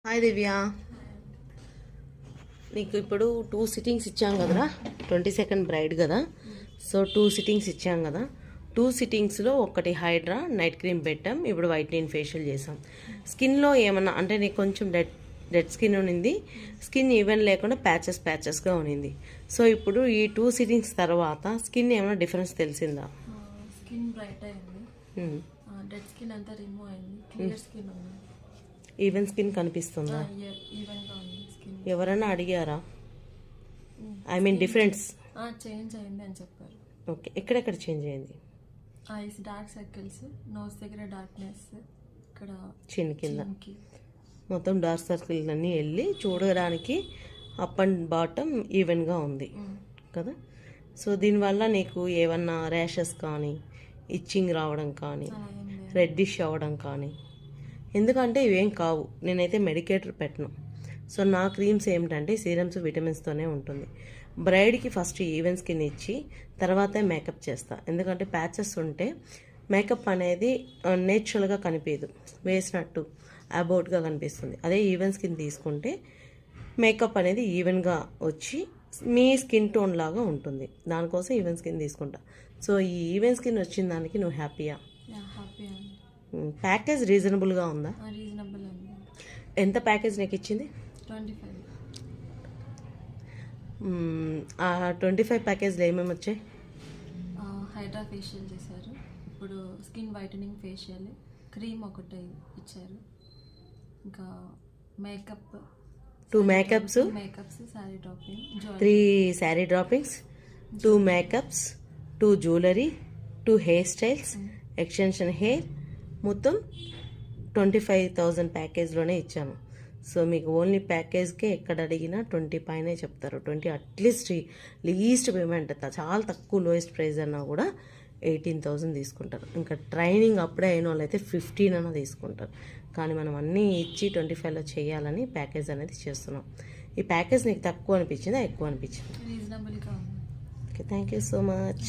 Hi దివ్య, నీకు ఇప్పుడు 2 sittings ఇచ్చాం కదరా. 22nd బ్రైడ్ కదా, సో 2 సిట్టింగ్స్ ఇచ్చాం కదా. 2 సిట్టింగ్స్లో ఒకటి హైడ్రా నైట్ క్రీమ్ పెట్టాం, ఇప్పుడు వైట్నింగ్ ఫేషియల్ చేసాం. స్కిన్లో ఏమన్నా అంటే నీకు కొంచెం డెడ్ స్కిన్ ఉన్నింది, స్కిన్ ఈవెన్ లేకుండా ప్యాచెస్గా ఉన్నింది. సో ఇప్పుడు ఈ 2 సిట్టింగ్స్ తర్వాత స్కిన్ ఏమైనా డిఫరెన్స్ తెలిసిందా? స్కిన్ బ్రైట్ అయింది, డెడ్ స్కిన్ అంతా రిమూవ్ అయింది, క్లియర్ స్కిన్ ఉంది, ఈవెన్ స్కిన్ కనిపిస్తుందా? ఎవరైనా అడిగారా? ఐ మీన్ డిఫరెన్స్ చేంజ్ అయింది అని చెప్పారు. ఓకే, ఎక్కడెక్కడ చేంజ్ అయింది? ఐస్ డార్క్ సర్కిల్స్, నోస్ దగ్గర డార్క్నెస్, ఇక్కడ చిన్ కింద మొత్తం డార్క్ సర్కిల్ అన్నీ వెళ్ళి చూడడానికి అప్ అండ్ బాటమ్ ఈవెన్గా ఉంది కదా. సో దీనివల్ల నీకు ఏమన్నా ర్యాషెస్ కానీ, ఇచ్చింగ్ రావడం కానీ, రెడ్డిష్ అవ్వడం కానీ, ఎందుకంటే ఇవేం కావు, నేనైతే మెడికేటర్ పెట్టను. సో నా క్రీమ్స్ ఏమిటంటే సీరమ్స్, విటమిన్స్తోనే ఉంటుంది. బ్రైడ్కి ఫస్ట్ ఈవెన్ స్కిన్ ఇచ్చి తర్వాతే మేకప్ చేస్తా, ఎందుకంటే ప్యాచెస్ ఉంటే మేకప్ అనేది నేచురల్గా కనిపించదు, వేసినట్టు అబౌట్గా కనిపిస్తుంది. అదే ఈవెన్ స్కిన్ తీసుకుంటే మేకప్ అనేది ఈవెన్గా వచ్చి మీ స్కిన్ టోన్ లాగా ఉంటుంది, దానికోసం ఈవెన్ స్కిన్ తీసుకుంటా. సో ఈ ఈవెన్ స్కిన్ వచ్చిన దానికి నువ్వు హ్యాపీయా? ప్యాకేజ్ రీజనబుల్గా ఉందా? రీజనబుల్ ఉంది. ఎంత ప్యాకేజ్ నీకు ఇచ్చింది? 25. ఆ 25 ప్యాకేజ్లో ఏమేమి వచ్చాయి? హైడ్రా ఫేషియల్ చేశారు, ఇప్పుడు స్కిన్ వైటనింగ్ ఫేషియల్, క్రీమ్ ఒకటి ఇచ్చారు, ఇంకా makeup 2 makeups, sari dropping, 3 sari droppings, 2 makeups, 2 jewellery, 2 hair styles, extension hair, మొత్తం 25,000 ప్యాకేజ్లోనే ఇచ్చాను. సో మీకు ఓన్లీ ప్యాకేజ్కే ఎక్కడ అడిగినా 20 పైనే చెప్తారు. 20 అట్లీస్ట్ లీస్ట్ పేమెంట్, చాలా తక్కువ లోయెస్ట్ ప్రైస్ అన్నా కూడా 18,000 తీసుకుంటారు. ఇంకా ట్రైనింగ్ అప్పుడే అయిన వాళ్ళు అయితే 15 అన్నా తీసుకుంటారు. కానీ మనం అన్నీ ఇచ్చి 25లో చేయాలని ప్యాకేజ్ అనేది చేస్తున్నాం. ఈ ప్యాకేజ్ నీకు తక్కువ అనిపించిందా, ఎక్కువ అనిపించిందా? రీజనబుల్గా ఉంది. Okay, thank you so much.